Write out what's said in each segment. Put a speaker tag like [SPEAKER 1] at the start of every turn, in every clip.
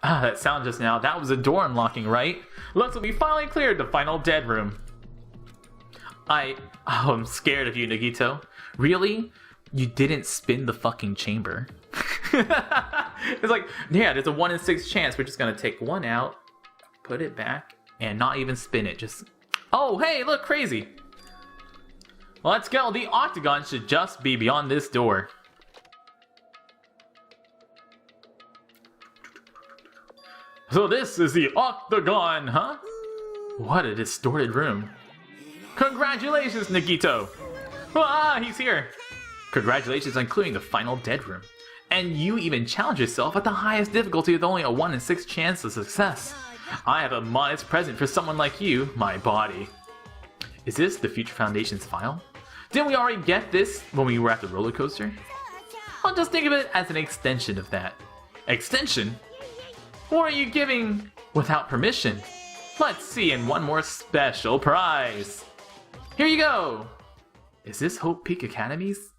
[SPEAKER 1] Ah, that sound just now. That was a door unlocking, right? Looks like we finally cleared the final dead room. I'm scared of you, Nagito. Really? You didn't spin the fucking chamber. It's like, yeah, there's a 1 in 6 chance. We're just gonna take one out, put it back, and not even spin it. Just, oh, hey, look, crazy. Let's go. The octagon should just be beyond this door. So this is the octagon, huh? What a distorted room. Congratulations, Nagito! Ah, he's here! Congratulations on clearing the final dead room. And you even challenged yourself at the highest difficulty with only a 1 in 6 chance of success. I have a modest present for someone like you, my body. Is this the Future Foundation's file? Didn't we already get this when we were at the roller coaster? I'll just think of it as an extension of that. Extension? What are you giving without permission? Let's see, and one more special prize. Here you go! Is this Hope Peak Academy's?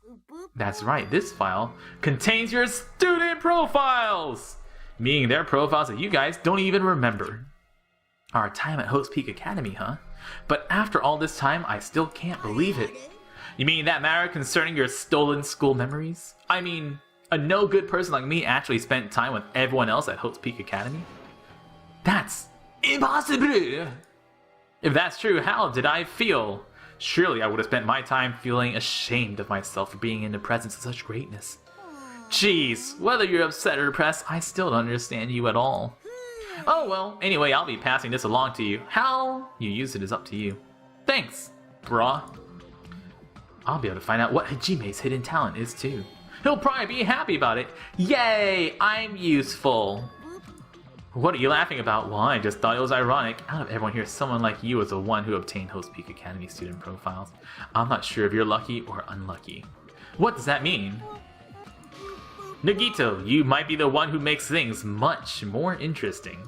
[SPEAKER 1] That's right, this file contains your student profiles! Meaning their profiles that you guys don't even remember. Our time at Hope Peak Academy, huh? But after all this time, I still can't believe it. You mean that matter concerning your stolen school memories? I mean, a no-good person like me actually spent time with everyone else at Hope's Peak Academy? That's impossible! If that's true, how did I feel? Surely I would have spent my time feeling ashamed of myself for being in the presence of such greatness. Jeez, whether you're upset or depressed, I still don't understand you at all. Oh well, anyway, I'll be passing this along to you. How you use it is up to you. Thanks, brah. I'll be able to find out what Hajime's hidden talent is too. He'll probably be happy about it. Yay, I'm useful. What are you laughing about? Well, I just thought it was ironic. Out of everyone here, someone like you is the one who obtained Host Peak Academy student profiles. I'm not sure if you're lucky or unlucky. What does that mean? Nagito, you might be the one who makes things much more interesting.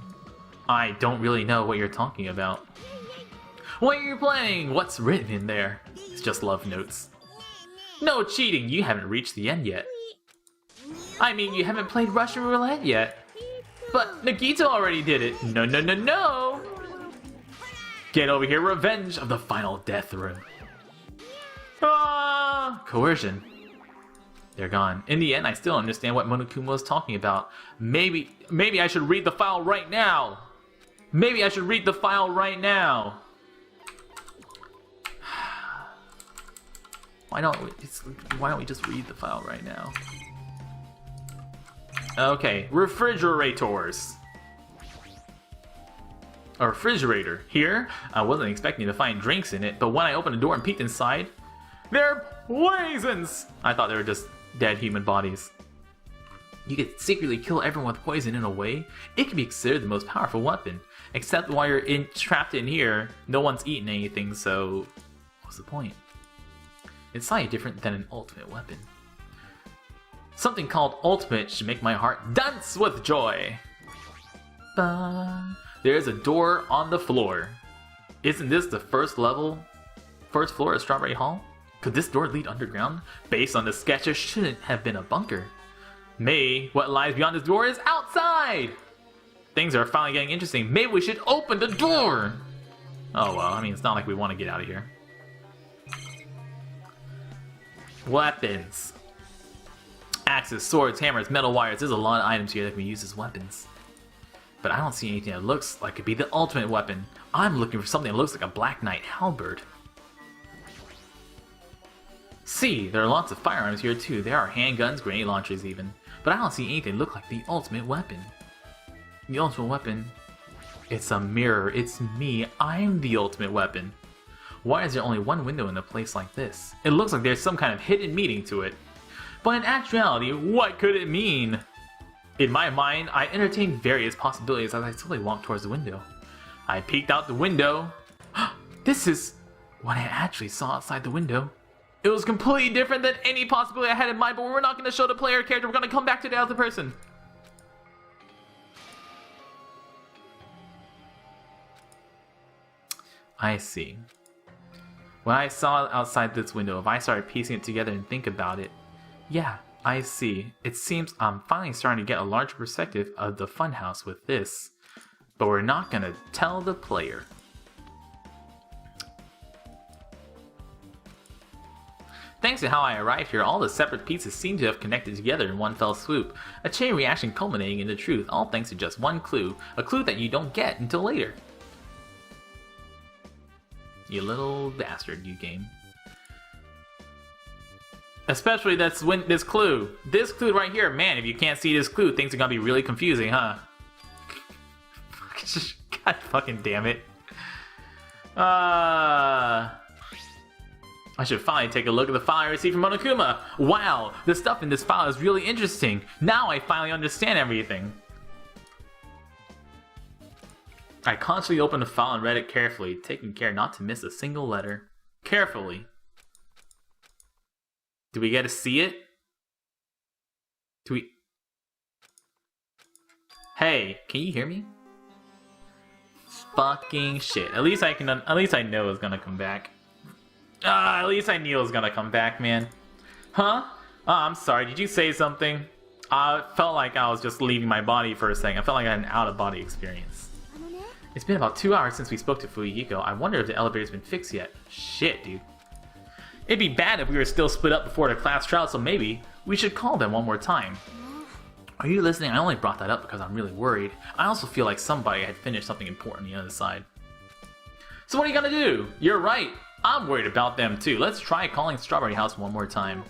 [SPEAKER 1] I don't really know what you're talking about. What are you playing? What's written in there? It's just love notes. No cheating, you haven't reached the end yet. I mean, you haven't played Russian roulette yet. But Nagito already did it. No, no, no, no! Get over here, revenge of the final death room. Ah! Coercion. They're gone. In the end, I still don't understand what Monokuma was talking about. Maybe I should read the file right now. Maybe I should read the file right now. Why don't we just read the file right now? Okay, refrigerators. A refrigerator. Here, I wasn't expecting to find drinks in it, but when I opened the door and peeked inside, they're poisons! I thought they were just dead human bodies. You could secretly kill everyone with poison in a way. It can be considered the most powerful weapon. Except while you're trapped in here, no one's eaten anything, so what's the point? It's slightly different than an ultimate weapon. Something called ultimate should make my heart dance with joy. There's a door on the floor. Isn't this the first floor of Strawberry Hall? Could this door lead underground? Based on the sketch, it shouldn't have been a bunker. What lies beyond this door is outside! Things are finally getting interesting. Maybe we should open the door! Oh well, I mean, it's not like we want to get out of here. Weapons. Axes, swords, hammers, metal wires. There's a lot of items here that can be used as weapons. But I don't see anything that looks like it could be the ultimate weapon. I'm looking for something that looks like a Black Knight halberd. See, there are lots of firearms here too. There are handguns, grenade launchers even. But I don't see anything that look like the ultimate weapon. The ultimate weapon? It's a mirror. It's me. I'm the ultimate weapon. Why is there only one window in a place like this? It looks like there's some kind of hidden meaning to it. But in actuality, what could it mean? In my mind, I entertained various possibilities as I slowly walked towards the window. I peeked out the window. This is what I actually saw outside the window. It was completely different than any possibility I had in mind, but we're not going to show the player character. We're going to come back to the other person. I see. What I saw outside this window, if I started piecing it together and think about it, yeah, I see. It seems I'm finally starting to get a larger perspective of the funhouse with this. But we're not gonna tell the player. Thanks to how I arrived here, all the separate pieces seem to have connected together in one fell swoop. A chain reaction culminating into truth, all thanks to just one clue. A clue that you don't get until later. You little bastard, you game. Especially this clue. This clue right here, man, if you can't see this clue, things are gonna be really confusing, huh? God fucking damn it. I should finally take a look at the file I received from Monokuma. Wow, the stuff in this file is really interesting. Now I finally understand everything. I constantly opened the file and read it carefully, taking care not to miss a single letter. Carefully. Do we get to see it? Do we... Hey, can you hear me? Fucking shit. At least I know it's gonna come back. At least I knew it was gonna come back, man. Huh? Oh, I'm sorry, did you say something? I felt like I was just leaving my body for a second. I felt like I had an out-of-body experience. It's been about 2 hours since we spoke to Fuyuhiko. I wonder if the elevator's been fixed yet. Shit, dude. It'd be bad if we were still split up before the class trial, so maybe we should call them one more time. Are you listening? I only brought that up because I'm really worried. I also feel like somebody had finished something important on the other side. So what are you gonna do? You're right. I'm worried about them too. Let's try calling Strawberry House one more time.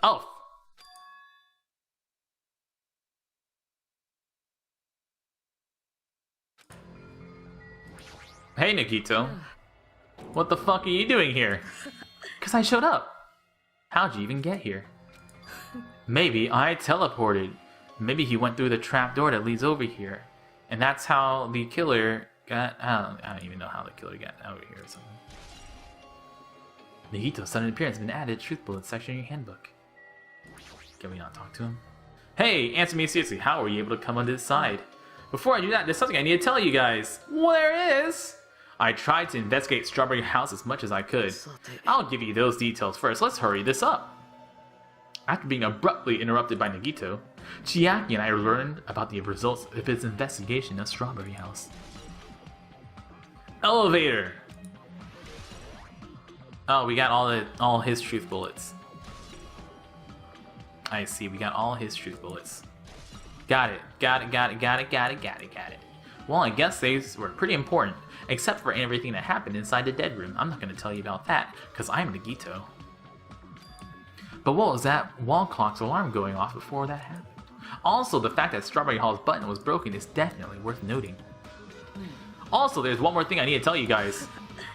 [SPEAKER 1] Oh. Hey, Nagito. What the fuck are you doing here? Cause I showed up. How'd you even get here? Maybe I teleported. Maybe he went through the trap door that leads over here. And that's how the killer got... I don't even know how the killer got over here or something. Nagito's sudden appearance has been added to truth bullet section in your handbook. Can we not talk to him? Hey, answer me seriously. How were you able to come on this side? Before I do that, there's something I need to tell you guys. Well, there is. I tried to investigate Strawberry House as much as I could. I'll give you those details first. Let's hurry this up. After being abruptly interrupted by Nagito, Chiaki and I learned about the results of his investigation of Strawberry House. Elevator! Oh, we got all his truth bullets. I see, we got all his truth bullets. Got it. Well, I guess these were pretty important, except for everything that happened inside the dead room. I'm not going to tell you about that, because I'm Nagito. But what was that wall clock's alarm going off before that happened? Also, the fact that Strawberry Hall's button was broken is definitely worth noting. Also, there's one more thing I need to tell you guys.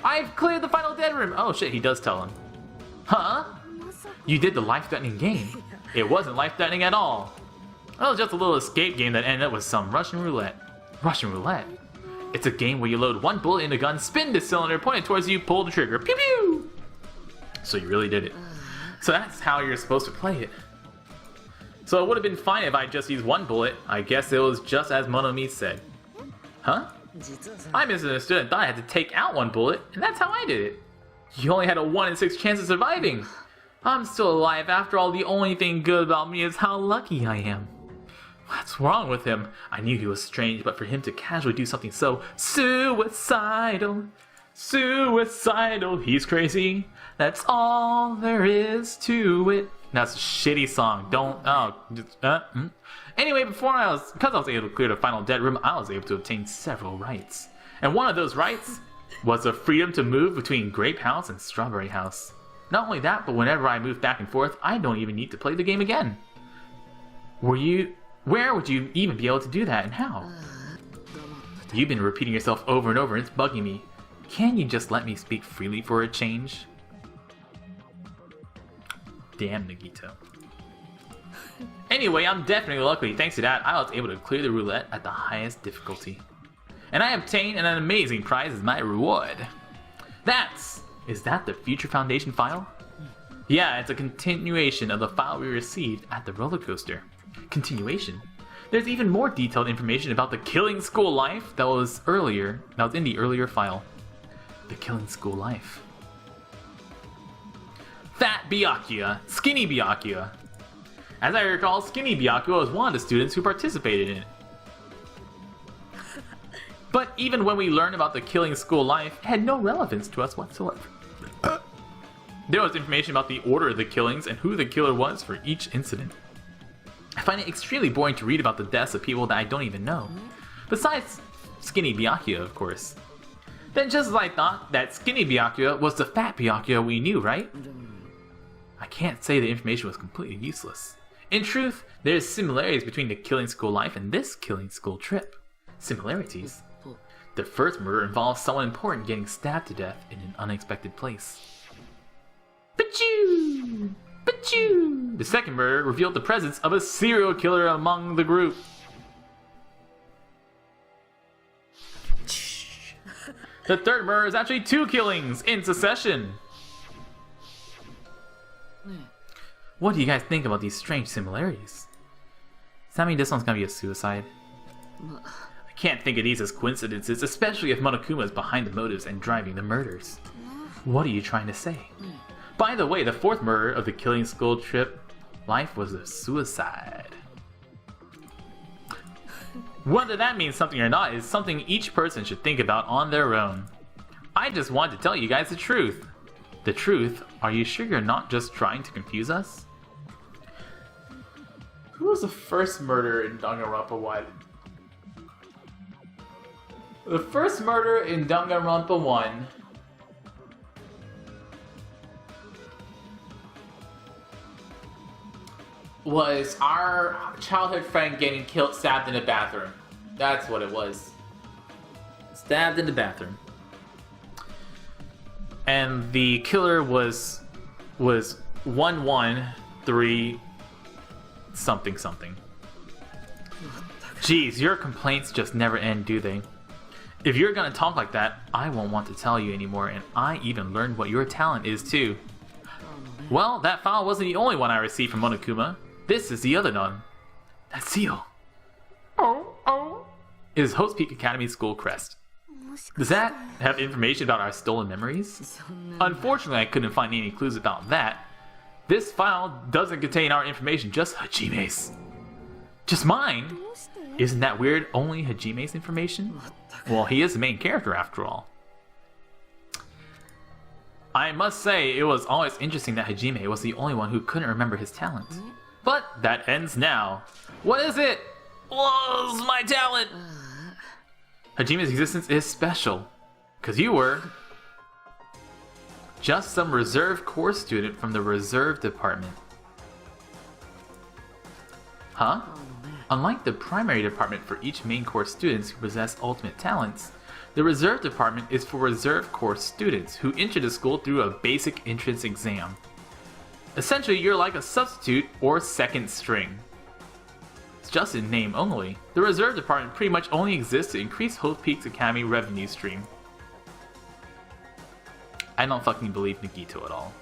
[SPEAKER 1] I've cleared the final dead room! Oh shit, he does tell him. Huh? You did the life-threatening game. It wasn't life-threatening at all. It was just a little escape game that ended up with some Russian roulette. Russian roulette? It's a game where you load one bullet in the gun, spin the cylinder, point it towards you, pull the trigger. Pew pew! So you really did it. So that's how you're supposed to play it. So it would have been fine if I just used one bullet. I guess it was just as Monomi said. Huh? I misunderstood and thought I had to take out one bullet, and that's how I did it. You only had a 1 in 6 chance of surviving. I'm still alive. After all, the only thing good about me is how lucky I am. What's wrong with him? I knew he was strange, but for him to casually do something so suicidal, he's crazy. That's all there is to it. That's a shitty song. Anyway, because I was able to clear the final dead room, I was able to obtain several rights. And one of those rights was the freedom to move between Grape House and Strawberry House. Not only that, but whenever I move back and forth, I don't even need to play the game again. Where would you even be able to do that, and how? You've been repeating yourself over and over, and it's bugging me. Can you just let me speak freely for a change? Damn, Nagito. Anyway, I'm definitely lucky. Thanks to that, I was able to clear the roulette at the highest difficulty. And I obtained an amazing prize as my reward. Is that the Future Foundation file? Yeah, it's a continuation of the file we received at the roller coaster. Continuation? There's even more detailed information about the Killing School Life that was in the earlier file. The Killing School Life. Fat Byakuya, Skinny Byakuya. As I recall, Skinny Byakuya was one of the students who participated in it. But even when we learned about the killing school life, it had no relevance to us whatsoever. There was information about the order of the killings and who the killer was for each incident. I find it extremely boring to read about the deaths of people that I don't even know. Besides Skinny Byakuya, of course. Then just as I thought that Skinny Byakuya was the fat Byakuya we knew, right? I can't say the information was completely useless. In truth, there's similarities between the killing school life and this killing school trip. Similarities? The first murder involves someone important getting stabbed to death in an unexpected place. Pachoo! Pachoo! The second murder revealed the presence of a serial killer among the group. The third murder is actually 2 killings in succession. What do you guys think about these strange similarities? Does that mean this one's gonna be a suicide? I can't think of these as coincidences, especially if Monokuma is behind the motives and driving the murders. What are you trying to say? By the way, the fourth murder of the killing school trip life was a suicide. Whether that means something or not is something each person should think about on their own. I just wanted to tell you guys the truth. The truth? Are you sure you're not just trying to confuse us? Who was the first murder in Danganronpa 1? The first murder in Danganronpa 1 was our childhood friend getting killed, stabbed in the bathroom. That's what it was. Stabbed in the bathroom. And the killer was 113 something something. Jeez, your complaints just never end, do they? If you're gonna talk like that, I won't want to tell you anymore, and I even learned what your talent is too. Well, that file wasn't the only one I received from Monokuma. This is the other one. That seal. Is Host Peak Academy school crest. Does that have information about our stolen memories? Unfortunately, I couldn't find any clues about that. This file doesn't contain our information, just Hajime's. Just mine? Isn't that weird? Only Hajime's information? Well, he is the main character after all. I must say, it was always interesting that Hajime was the only one who couldn't remember his talent. But that ends now. What is it? What's my talent? Hajime's existence is special. Because you were just some reserve course student from the reserve department. Huh? Unlike the primary department for each main course students who possess ultimate talents, the reserve department is for reserve course students who enter the school through a basic entrance exam. Essentially, you're like a substitute or second string. It's just in name only. The reserve department pretty much only exists to increase Hope Peaks Academy revenue stream. I don't fucking believe Nagito at all.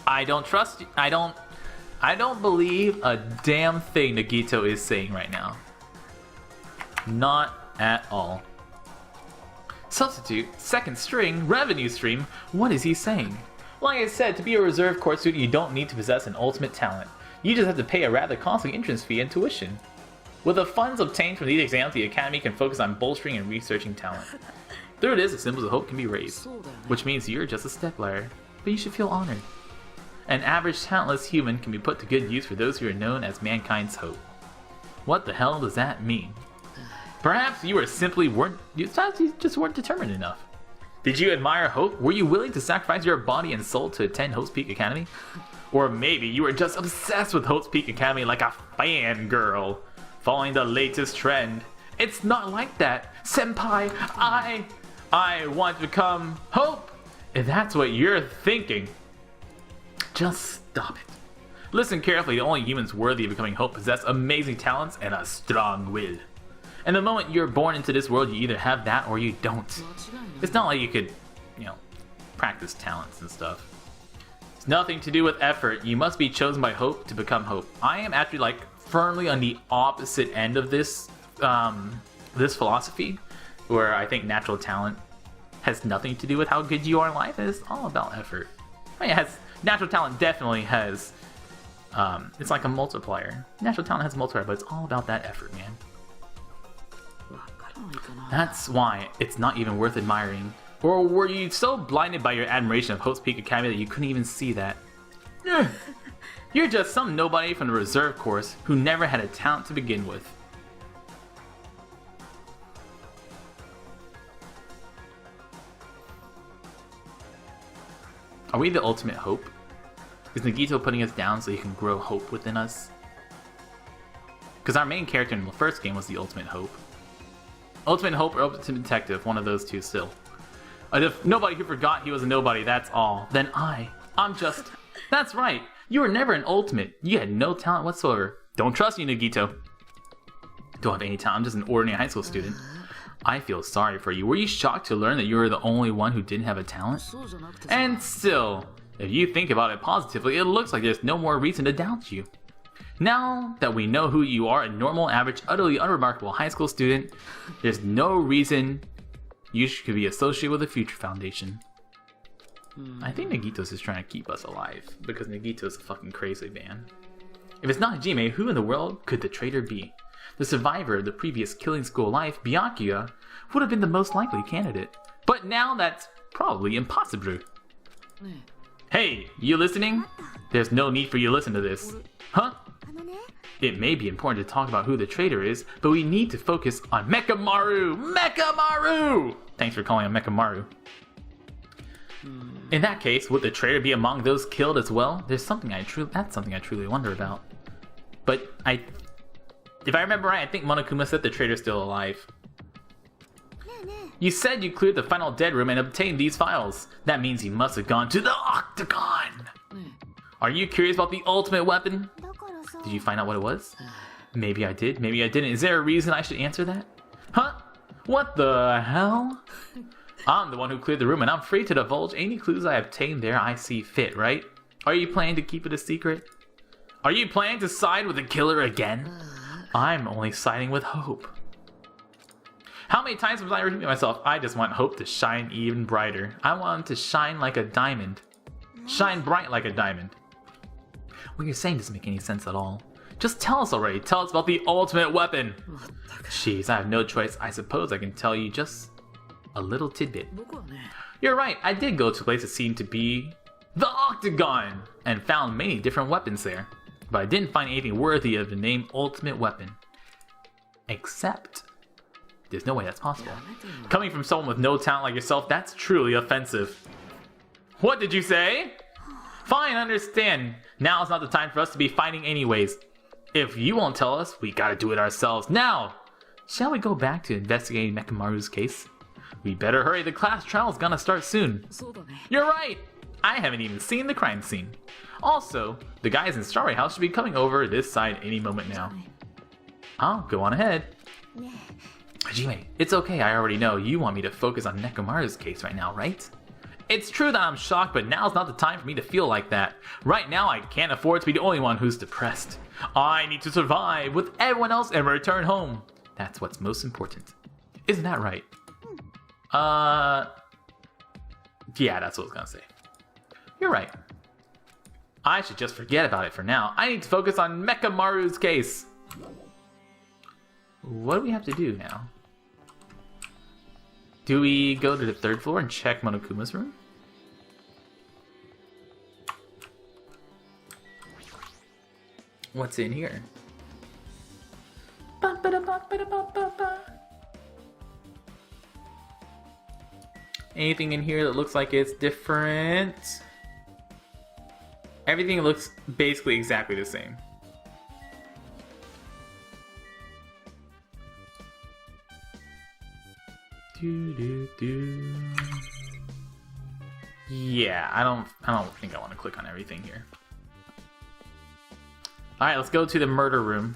[SPEAKER 1] I don't trust you. I don't believe a damn thing Nagito is saying right now. Not at all. Substitute, second string, revenue stream. What is he saying? Like I said, to be a reserve course student, you don't need to possess an ultimate talent. You just have to pay a rather costly entrance fee and tuition. With the funds obtained from these exams, the Academy can focus on bolstering and researching talent. Through this, the symbols of hope can be raised, which means you're just a stepladder, but you should feel honored. An average talentless human can be put to good use for those who are known as mankind's hope. What the hell does that mean? Perhaps you just weren't determined enough. Did you admire hope? Were you willing to sacrifice your body and soul to attend Hope's Peak Academy? Or maybe you were just obsessed with Hope's Peak Academy like a fangirl, following the latest trend. It's not like that, senpai. I want to become Hope. If that's what you're thinking, just stop it. Listen carefully, the only humans worthy of becoming Hope possess amazing talents and a strong will. And the moment you're born into this world, you either have that or you don't. It's not like you could, practice talents and stuff. It's nothing to do with effort. You must be chosen by Hope to become Hope. I am actually firmly on the opposite end of this this philosophy, where I think natural talent has nothing to do with how good you are in life, and it's all about effort. Oh yeah, natural talent definitely has, it's like a multiplier. Natural talent has a multiplier, but it's all about that effort, man. That's why it's not even worth admiring. Or were you so blinded by your admiration of Hope's Peak Academy that you couldn't even see that? You're just some nobody from the reserve course who never had a talent to begin with. Are we the ultimate hope? Is Nagito putting us down so he can grow hope within us? Because our main character in the first game was the ultimate hope. Ultimate hope or ultimate detective, one of those two still. If nobody who forgot he was a nobody, that's all. Then I'm just... That's right, you were never an ultimate. You had no talent whatsoever. Don't trust you, Nagito. Don't have any talent, I'm just an ordinary high school student. I feel sorry for you. Were you shocked to learn that you were the only one who didn't have a talent? And still, if you think about it positively, it looks like there's no more reason to doubt you. Now that we know who you are, a normal, average, utterly unremarkable high school student, there's no reason you should be associated with the Future Foundation. I think Nagito's just trying to keep us alive, because Nagito's a fucking crazy man. If it's not Hajime, who in the world could the traitor be? The survivor of the previous killing school life, Byakuya, would have been the most likely candidate. But now that's probably impossible. Hey, you listening? There's no need for you to listen to this. Huh? It may be important to talk about who the traitor is, but we need to focus on Mekamaru! Mekamaru! Thanks for calling him Mekamaru. In that case, would the traitor be among those killed as well? That's something I truly wonder about. But if I remember right, I think Monokuma said the traitor's still alive. You said you cleared the final dead room and obtained these files. That means you must have gone to the Octagon. Are you curious about the ultimate weapon? Did you find out what it was? Maybe I did, maybe I didn't. Is there a reason I should answer that? Huh? What the hell? I'm the one who cleared the room and I'm free to divulge any clues I obtained there I see fit, right? Are you planning to keep it a secret? Are you planning to side with the killer again? I'm only siding with Hope. How many times was I repeating myself? I just want Hope to shine even brighter. I want him to shine like a diamond. Shine bright like a diamond. What you're saying doesn't make any sense at all. Just tell us already. Tell us about the ultimate weapon. Jeez, I have no choice. I suppose I can tell you just a little tidbit. You're right. I did go to a place that seemed to be the Octagon and found many different weapons there. But I didn't find anything worthy of the name Ultimate Weapon. Except, there's no way that's possible. Coming from someone with no talent like yourself, that's truly offensive. What did you say? Fine, I understand. Now's not the time for us to be fighting anyways. If you won't tell us, we gotta do it ourselves. Now! Shall we go back to investigating Mekamaru's case? We better hurry, the class trial's gonna start soon. You're right! I haven't even seen the crime scene. Also, the guys in Starry House should be coming over this side any moment now. I'll go on ahead. Hajime, it's okay, I already know. You want me to focus on Nekamaru's case right now, right? It's true that I'm shocked, but now's not the time for me to feel like that. Right now, I can't afford to be the only one who's depressed. I need to survive with everyone else and return home. That's what's most important. Isn't that right? Yeah, that's what I was gonna say. You're right. I should just forget about it for now. I need to focus on Mekamaru's case. What do we have to do now? Do we go to the third floor and check Monokuma's room? What's in here? Anything in here that looks like it's different? Everything looks basically exactly the same. Yeah, I don't think I want to click on everything here. All right, let's go to the murder room.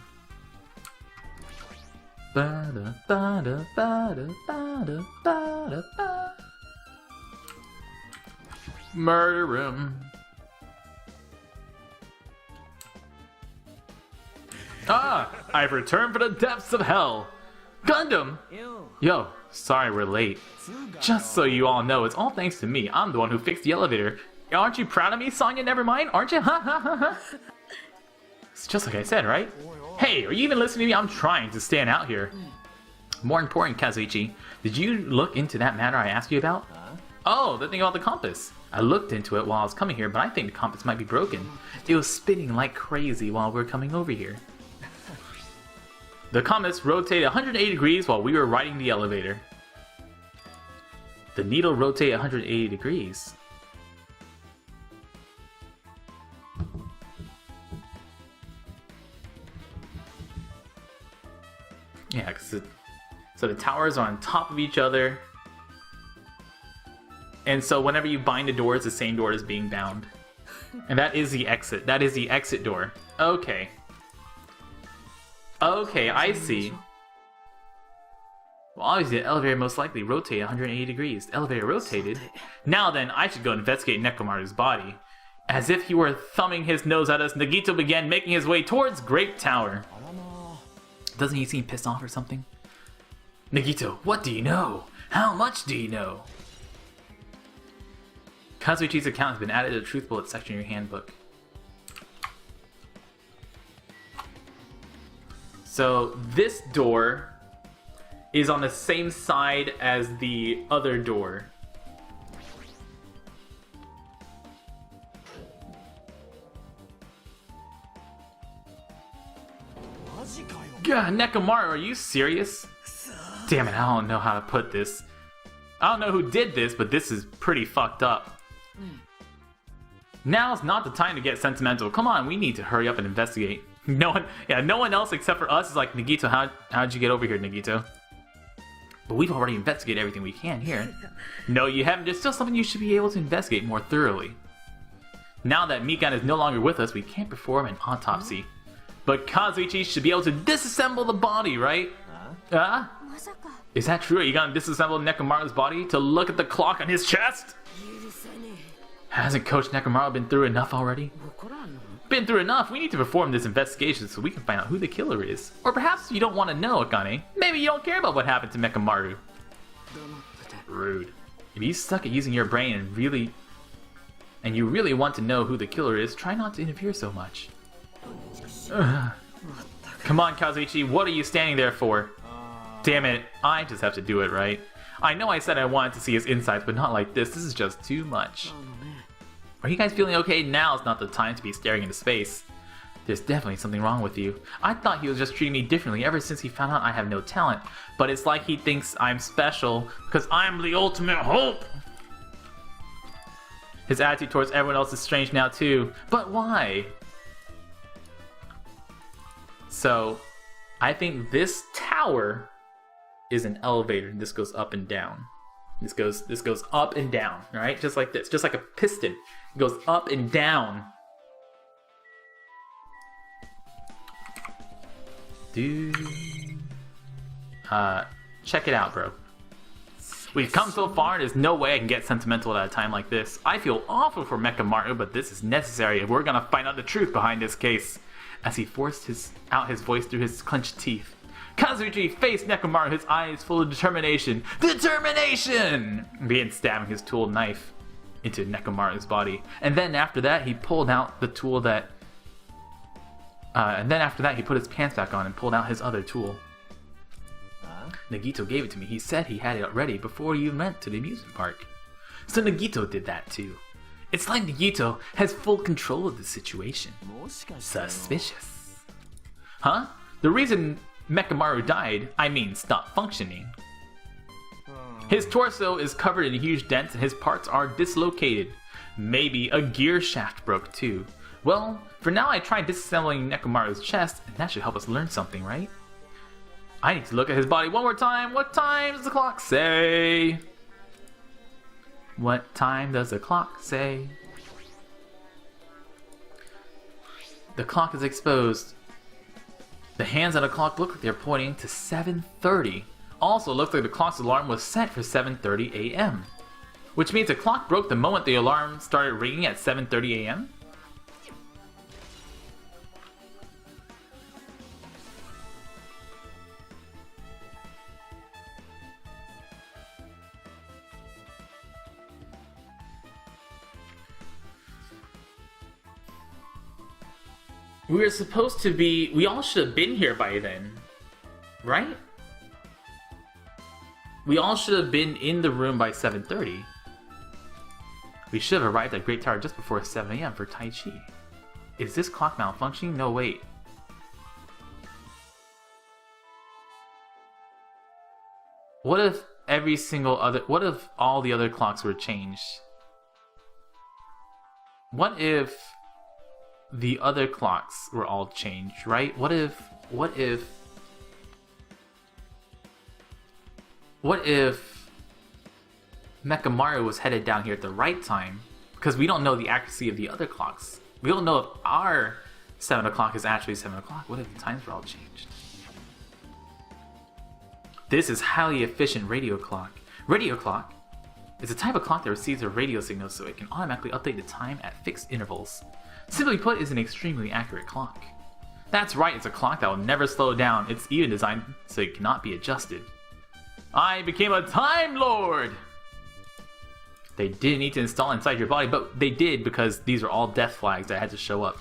[SPEAKER 1] Murder room. Ah, I've returned from the depths of hell. Gundam! Yo, sorry we're late. Just so you all know, it's all thanks to me. I'm the one who fixed the elevator Aren't you proud of me, Sonya? Never mind, aren't you? Ha ha ha ha. It's just like I said, right? Hey, are you even listening to me? I'm trying to stand out here. More important, Kazuichi, did you look into that matter I asked you about? Oh, the thing about the compass. I looked into it while I was coming here, but I think the compass might be broken. It was spinning like crazy while we were coming over here. The compass rotated 180 degrees while we were riding the elevator. The needle rotated 180 degrees. Yeah, so the towers are on top of each other. And so whenever you bind a door, it's the same door as being bound. And that is the exit. That is the exit door. Okay. Okay, I see. Well, obviously the elevator most likely rotated 180 degrees. The elevator rotated. Now then, I should go investigate Nekomaru's body. As if he were thumbing his nose at us, Nagito began making his way towards Great Tower. Doesn't he seem pissed off or something? Nagito, what do you know? How much do you know? Kazuichi's account has been added to the Truth Bullet section of your handbook. So this door is on the same side as the other door. God, Nekomaru, are you serious? Damn it, I don't know how to put this. I don't know who did this, but this is pretty fucked up. Now's not the time to get sentimental. Come on, we need to hurry up and investigate. No one else except for us is like, Nagito, how'd you get over here, Nagito? But we've already investigated everything we can here. No, you haven't. There's still something you should be able to investigate more thoroughly. Now that Mikan is no longer with us, we can't perform an autopsy. But Kazuichi should be able to disassemble the body, right? Is that true? Are you gonna disassemble Nekomaru's body to look at the clock on his chest? Hasn't Coach Nekomaru been through enough already? Been through enough? We need to perform this investigation so we can find out who the killer is. Or perhaps you don't want to know, Akane. Maybe you don't care about what happened to Nekomaru. Rude. If you suck at using your brain and you really want to know who the killer is, try not to interfere so much. Come on, Kazuichi, what are you standing there for? Damn it, I just have to do it, right? I know I said I wanted to see his insides, but not like this. This is just too much. Are you guys feeling okay? Now's not the time to be staring into space. There's definitely something wrong with you. I thought he was just treating me differently ever since he found out I have no talent. But it's like he thinks I'm special because I'm the ultimate hope. His attitude towards everyone else is strange now too. But why? So, I think this tower is an elevator, and this goes up and down. This goes up and down, right? Just like this, just like a piston. It goes up and down. Dude. Check it out, bro. We've come so far, there's no way I can get sentimental at a time like this. I feel awful for Mechamaru, but this is necessary if we're gonna find out the truth behind this case. As he forced out his voice through his clenched teeth, Kazuichi faced Nekomaru, his eyes full of determination. Determination! Began stabbing his tool knife into Nekomaru's body. And then after that, he pulled out the tool that... he put his pants back on and pulled out his other tool. Nagito gave it to me. He said he had it ready before he even went to the amusement park. So Nagito did that too. It's like Nagito has full control of the situation. Suspicious. Huh? The reason Mechamaru died, stopped functioning. His torso is covered in huge dents and his parts are dislocated. Maybe a gear shaft broke too. Well, for now I tried disassembling Nekomaru's chest, and that should help us learn something, right? I need to look at his body one more time. What time does the clock say? What time does the clock say? The clock is exposed. The hands on the clock look like they're pointing to 7:30. Also, it looks like the clock's alarm was set for 7:30 a.m. Which means the clock broke the moment the alarm started ringing at 7:30 a.m.? We were supposed to be... We all should have been here by then. Right? We all should have been in the room by 7:30. We should have arrived at Great Tower just before 7 AM for Tai Chi. Is this clock malfunctioning? No, wait. What if every single other... What if all the other clocks were changed? What if the other clocks were all changed, right? What if Mechamaru was headed down here at the right time? Because we don't know the accuracy of the other clocks. We don't know if our 7 o'clock is actually 7 o'clock. What if the times were all changed? This is highly efficient radio clock. Radio clock is a type of clock that receives a radio signal so it can automatically update the time at fixed intervals. Simply put, it's an extremely accurate clock. That's right, it's a clock that will never slow down. It's even designed so it cannot be adjusted. I became a Time Lord! They didn't need to install inside your body, but they did because these are all death flags that had to show up.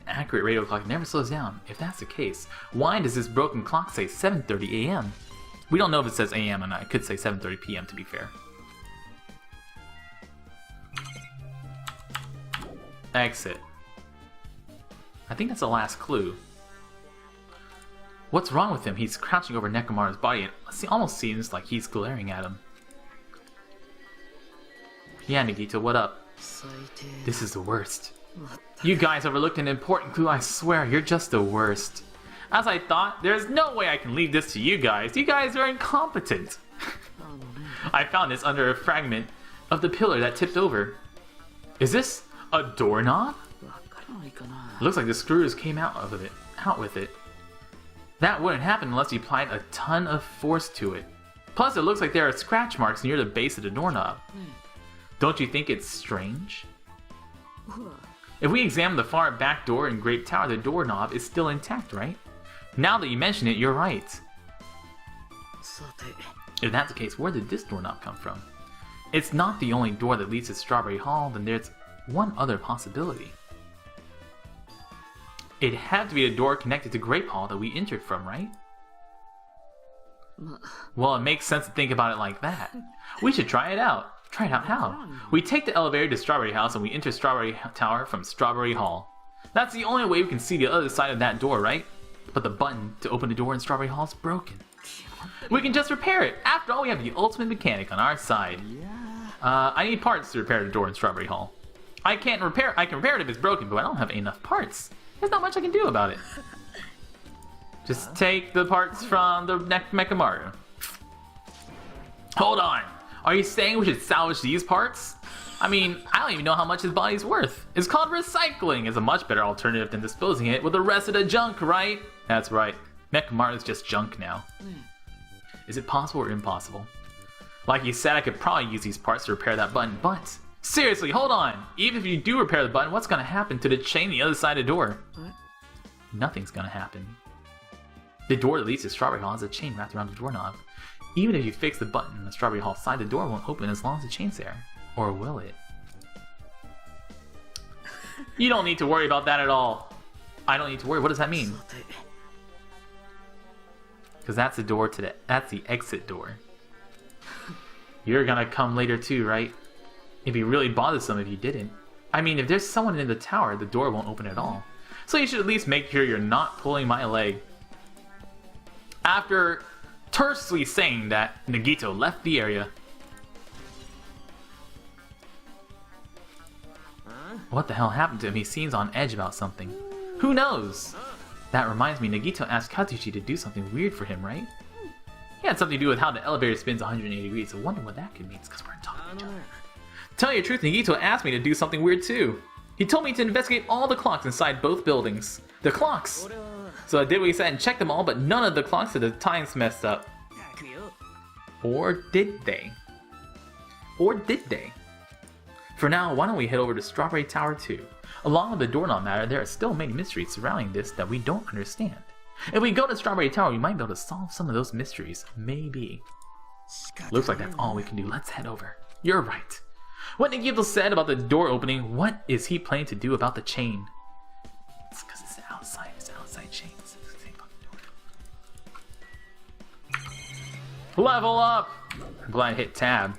[SPEAKER 1] An accurate radio clock never slows down. If that's the case, why does this broken clock say 7:30 AM? We don't know if it says AM or not. It could say 7:30 PM to be fair. Exit. I think that's the last clue. What's wrong with him? He's crouching over Nekamaru's body and it almost seems like he's glaring at him. Yeah, Nagito, what up? This is the worst. You guys overlooked an important clue, I swear, you're just the worst. As I thought, there's no way I can leave this to you guys. You guys are incompetent. I found this under a fragment of the pillar that tipped over. Is this a doorknob? Looks like the screws came out with it. That wouldn't happen unless you applied a ton of force to it. Plus, it looks like there are scratch marks near the base of the doorknob. Don't you think it's strange? If we examine the far back door in Great Tower, the doorknob is still intact, right? Now that you mention it, you're right. If that's the case, where did this doorknob come from? It's not the only door that leads to Strawberry Hall, then there's one other possibility. It'd have to be a door connected to Grape Hall that we entered from, right? Well, it makes sense to think about it like that. We should try it out. Try it out how? We take the elevator to Strawberry House and we enter Strawberry Tower from Strawberry Hall. That's the only way we can see the other side of that door, right? But the button to open the door in Strawberry Hall is broken. We can just repair it. After all, we have the ultimate mechanic on our side. I need parts to repair the door in Strawberry Hall. I can repair it if it's broken, but I don't have enough parts. There's not much I can do about it. Just take the parts from the Mechamaru. Hold on. Are you saying we should salvage these parts? I mean, I don't even know how much his body's worth. It's called recycling. It's a much better alternative than disposing it with the rest of the junk, right? That's right. Mechamaru's just junk now. Is it possible or impossible? Like you said, I could probably use these parts to repair that button, but... Seriously, hold on! Even if you do repair the button, what's gonna happen to the chain on the other side of the door? Nothing's gonna happen. The door that leads to Strawberry Hall has a chain wrapped around the doorknob. Even if you fix the button on the Strawberry Hall side, the door won't open as long as the chain's there. Or will it? You don't need to worry about that at all. I don't need to worry. What does that mean? Because that's the door to that's the exit door. You're gonna come later too, right? It'd be really bothersome if you didn't. I mean, if there's someone in the tower, the door won't open at all. So you should at least make sure you're not pulling my leg. After tersely saying that, Nagito left the area. What the hell happened to him? He seems on edge about something. Who knows? That reminds me, Nagito asked Katsushi to do something weird for him, right? He had something to do with how the elevator spins 180 degrees. I wonder what that could mean, because we're talking to each other. Tell you the truth, Nagito asked me to do something weird too. He told me to investigate all the clocks inside both buildings. The clocks! So I did what he said and checked them all, but none of the clocks had the times messed up. Or did they? Or did they? For now, why don't we head over to Strawberry Tower 2? Along with the doorknob matter, there are still many mysteries surrounding this that we don't understand. If we go to Strawberry Tower, we might be able to solve some of those mysteries. Maybe. Looks like that's all we can do. Let's head over. You're right. What Nagito said about the door opening, what is he planning to do about the chain? It's because it's outside chains. Level up! I'm glad I hit tab.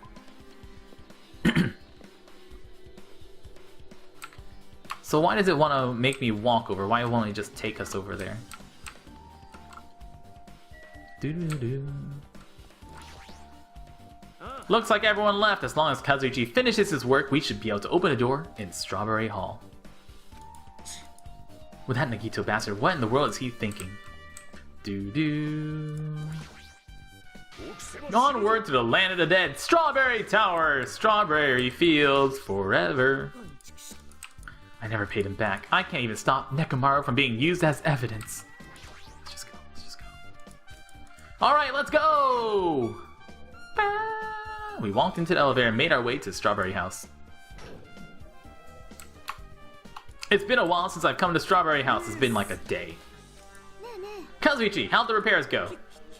[SPEAKER 1] So why does it want to make me walk over? Why won't it just take us over there? Doo-doo-doo. Looks like everyone left. As long as Kazuichi finishes his work, we should be able to open a door in Strawberry Hall. With that Nagito bastard, what in the world is he thinking? Doo-doo. Onward to the land of the dead. Strawberry Tower! Strawberry fields forever. I never paid him back. I can't even stop Nekomaru from being used as evidence. Let's just go. Alright, let's go! We walked into the elevator and made our way to Strawberry House. It's been a while since I've come to Strawberry House. It's been like a day. Kazuichi, how'd the repairs go?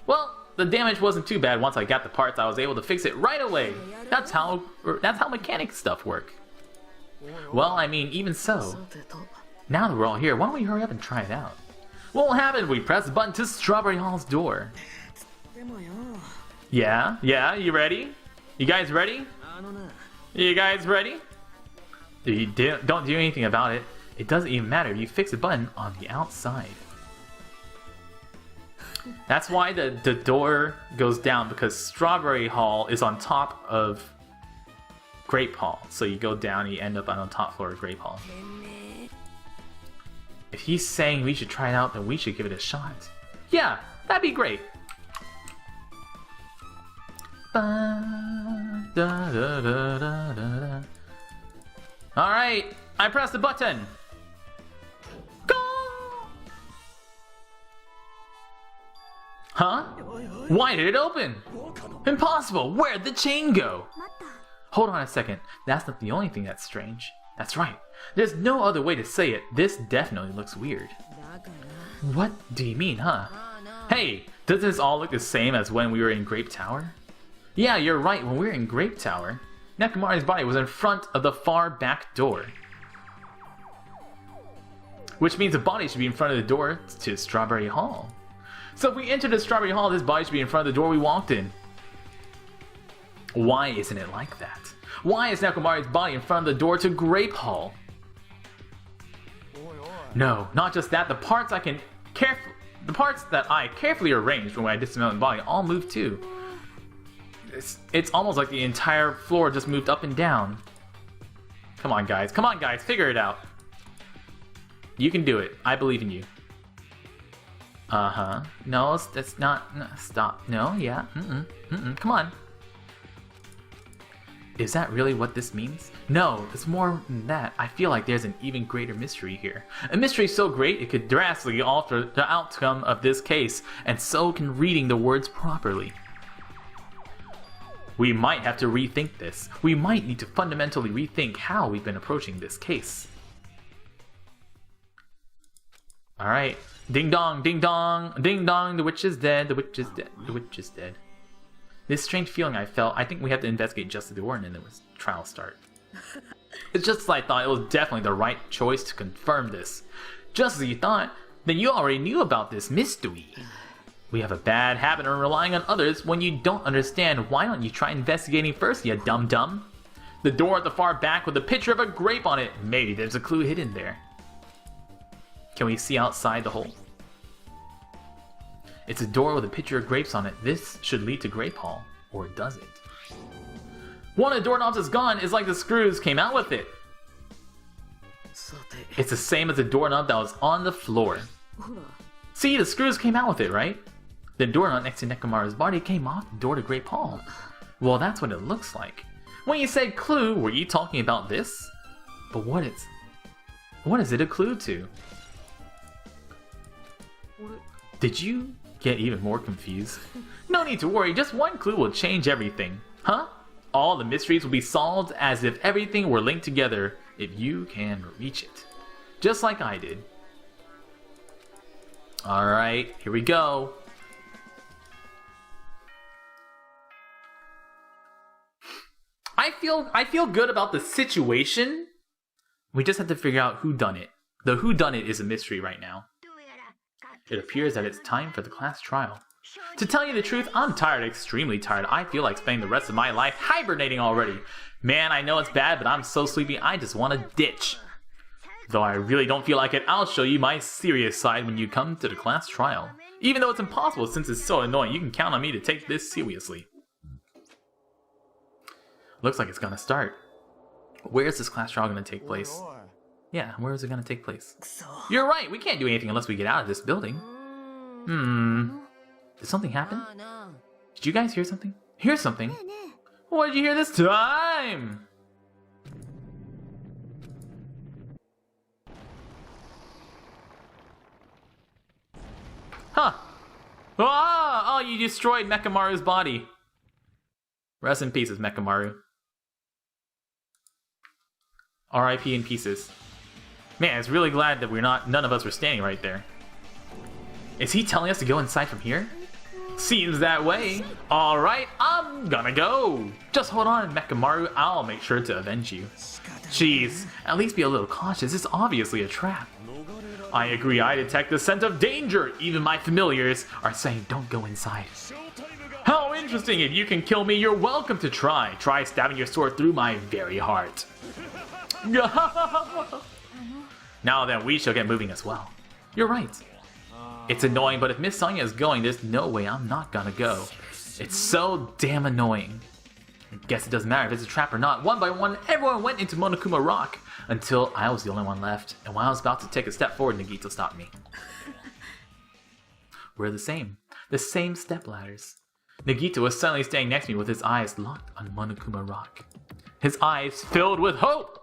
[SPEAKER 1] Well, the damage wasn't too bad. Once I got the parts, I was able to fix it right away. That's how mechanic stuff work. Well, I mean, even so. Now that we're all here, why don't we hurry up and try it out? What will happen? We press the button to Strawberry Hall's door. Yeah, you ready? You guys ready? You guys ready? If you don't do anything about it, it doesn't even matter. You fix the button on the outside. That's why the door goes down, because Strawberry Hall is on top of Grape Hall. So you go down and you end up on the top floor of Grape Hall. If he's saying we should try it out, then we should give it a shot. Yeah, that'd be great. Alright, I pressed the button. Go! Huh? Why did it open? Impossible! Where'd the chain go? Hold on a second. That's not the only thing that's strange. That's right. There's no other way to say it. This definitely looks weird. What do you mean, huh? Hey, doesn't this all look the same as when we were in Grape Tower? Yeah, you're right. When we were in Grape Tower, Nekomaru's body was in front of the far back door. Which means the body should be in front of the door to Strawberry Hall. So if we enter the Strawberry Hall, this body should be in front of the door we walked in. Why isn't it like that? Why is Nekomaru's body in front of the door to Grape Hall? No, not just that. The parts that I carefully arranged when I dismantled the body all moved too. It's almost like the entire floor just moved up and down. Come on, guys. Come on, guys. Figure it out. You can do it. I believe in you. Uh-huh. No, that's not... No, stop. No, yeah. Come on. Is that really what this means? No, it's more than that. I feel like there's an even greater mystery here. A mystery so great it could drastically alter the outcome of this case, and so can reading the words properly. We might have to rethink this. We might need to fundamentally rethink how we've been approaching this case. Alright. Ding dong, ding dong, ding dong, the witch is dead, the witch is dead, the witch is dead. This strange feeling I felt, I think we have to investigate just the door and then the trial start. It's just as I thought, it was definitely the right choice to confirm this. Just as you thought, then you already knew about this mystery. We have a bad habit of relying on others when you don't understand. Why don't you try investigating first, you dum-dum? The door at the far back with a picture of a grape on it. Maybe there's a clue hidden there. Can we see outside the hole? It's a door with a picture of grapes on it. This should lead to Grape Hall. Or does it? One of the doorknobs is gone. It's like the screws came out with it. It's the same as the doorknob that was on the floor. See, the screws came out with it, right? The doorknob next to Nekomaru's body came off the door to Grape Hall. Well, that's what it looks like. When you said clue, were you talking about this? But what is it a clue to? Did you get even more confused? No need to worry, just one clue will change everything. Huh? All the mysteries will be solved as if everything were linked together if you can reach it. Just like I did. Alright, here we go. I I feel good about the situation. We just have to figure out who done it. The who done it is a mystery right now. It appears that it's time for the class trial. To tell you the truth, I'm tired, extremely tired. I feel like spending the rest of my life hibernating already. Man, I know it's bad, but I'm so sleepy I just want to ditch. Though I really don't feel like it, I'll show you my serious side when you come to the class trial. Even though it's impossible since it's so annoying, you can count on me to take this seriously. Looks like it's gonna start. Where is this class trial gonna take place? Yeah, where is it gonna take place? You're right, we can't do anything unless we get out of this building. Did something happen? Did you guys hear something? Hear something? What did you hear this time? Huh. Oh, you destroyed Mekamaru's body. Rest in pieces, Mekamaru. R.I.P. in pieces. Man, I was really glad that none of us were standing right there. Is he telling us to go inside from here? Seems that way. Alright, I'm gonna go. Just hold on, Mekamaru. I'll make sure to avenge you. Jeez, at least be a little cautious. It's obviously a trap. I agree, I detect the scent of danger. Even my familiars are saying don't go inside. How interesting. If you can kill me, you're welcome to try. Try stabbing your sword through my very heart. Now then, we shall get moving as well. You're right. It's annoying, but if Miss Sonia is going, there's no way I'm not gonna go. It's so damn annoying. I guess it doesn't matter if it's a trap or not. One by one, everyone went into Monokuma Rock until I was the only one left. And while I was about to take a step forward, Nagito stopped me. We're the same step ladders. Nagito was suddenly standing next to me with his eyes locked on Monokuma Rock. His eyes filled with hope!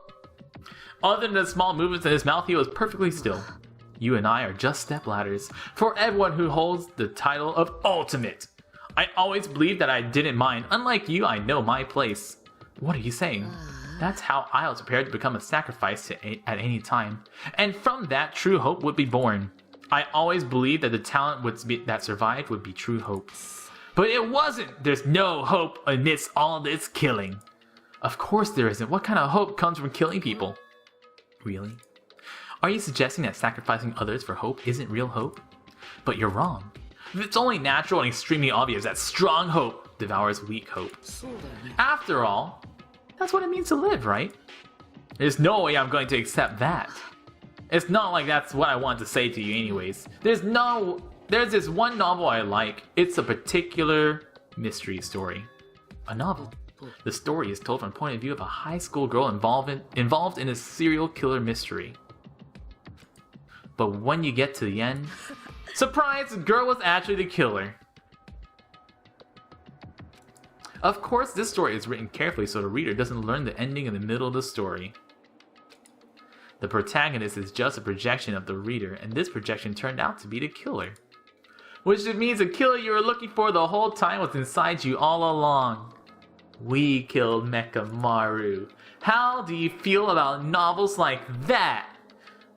[SPEAKER 1] Other than the small movements in his mouth, he was perfectly still. You and I are just step ladders for everyone who holds the title of Ultimate. I always believed that I didn't mind. Unlike you, I know my place. What are you saying? That's how I was prepared to become a sacrifice at any time. And from that, true hope would be born. I always believed that the talent that survived would be true hope. But it wasn't! There's no hope amidst all this killing. Of course there isn't. What kind of hope comes from killing people? Really? Are you suggesting that sacrificing others for hope isn't real hope? But you're wrong. It's only natural and extremely obvious that strong hope devours weak hope. After all, that's what it means to live, right? There's no way I'm going to accept that. It's not like that's what I wanted to say to you anyways. There's this one novel I like. It's a particular mystery story. A novel. The story is told from the point of view of a high school girl involved in a serial killer mystery. But when you get to the end, surprise, the girl was actually the killer. Of course, this story is written carefully so the reader doesn't learn the ending in the middle of the story. The protagonist is just a projection of the reader, and this projection turned out to be the killer. Which means the killer you were looking for the whole time was inside you all along. We killed Mekamaru. How do you feel about novels like that?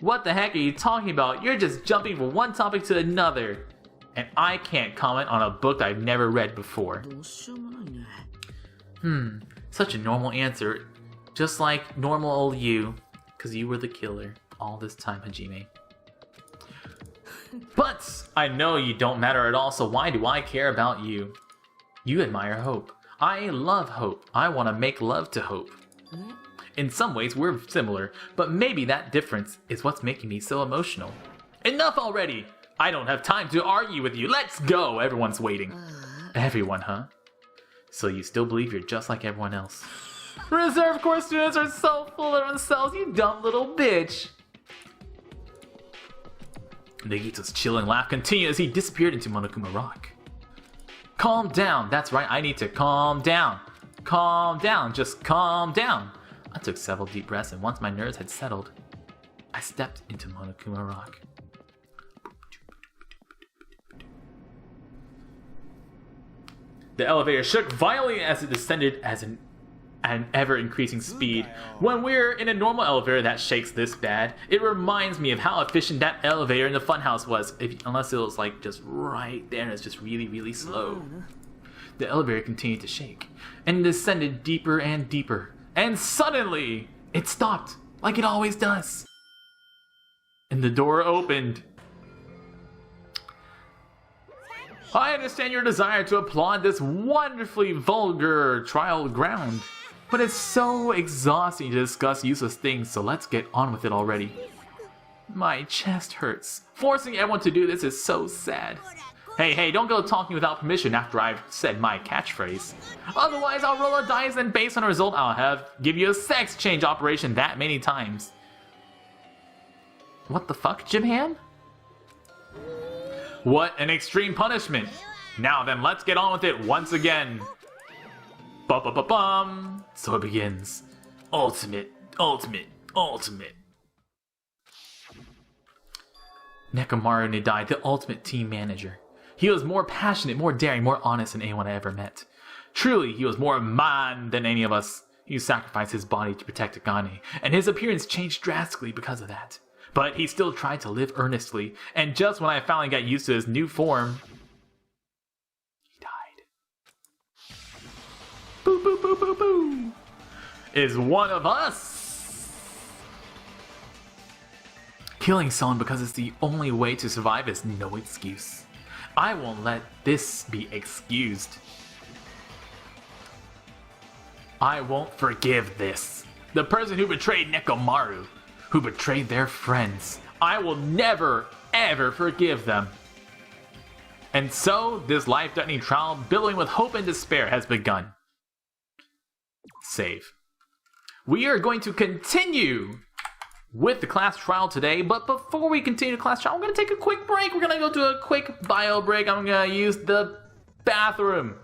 [SPEAKER 1] What the heck are you talking about? You're just jumping from one topic to another. And I can't comment on a book I've never read before. Such a normal answer. Just like normal old you. Because you were the killer all this time, Hajime. But I know you don't matter at all, so why do I care about you? You admire hope. I love hope. I want to make love to hope. In some ways, we're similar, but maybe that difference is what's making me so emotional. Enough already! I don't have time to argue with you. Let's go! Everyone's waiting. Everyone, huh? So you still believe you're just like everyone else? Reserve Corps students are so full of themselves, you dumb little bitch! Nagito's chill and laugh continued as he disappeared into Monokuma Rock. Calm down. That's right, I need to calm down. Calm down. Just calm down. I took several deep breaths, and once my nerves had settled, I stepped into Monokuma Rock. The elevator shook violently as it descended at an ever-increasing speed. When we're in a normal elevator that shakes this bad, it reminds me of how efficient that elevator in the funhouse was, unless it was like just right there and it's just really, really slow. The elevator continued to shake, and descended deeper and deeper. And suddenly, it stopped, like it always does. And the door opened. I understand your desire to applaud this wonderfully vulgar trial ground, but it's so exhausting to discuss useless things, so let's get on with it already. My chest hurts. Forcing everyone to do this is so sad. Hey, don't go talking without permission after I've said my catchphrase. Otherwise, I'll roll a dice and based on a result, I'll give you a sex change operation that many times. What the fuck, Jimhan? What an extreme punishment. Now then, let's get on with it once again. Bum. So it begins. Ultimate. Nekomaru Nidai, the ultimate team manager. He was more passionate, more daring, more honest than anyone I ever met. Truly, he was more man than any of us. He sacrificed his body to protect Akane, and his appearance changed drastically because of that. But he still tried to live earnestly, and just when I finally got used to his new form, he died. Boo. Is one of us. Killing someone because it's the only way to survive is no excuse. I won't let this be excused. I won't forgive this. The person who betrayed Nekomaru, who betrayed their friends, I will never, ever forgive them. And so, this life-threatening trial, billowing with hope and despair, has begun. Save. We are going to continue with the class trial today, but before we continue the class trial, I'm going to take a quick break. We're going to go to a quick bio break. I'm going to use the bathroom.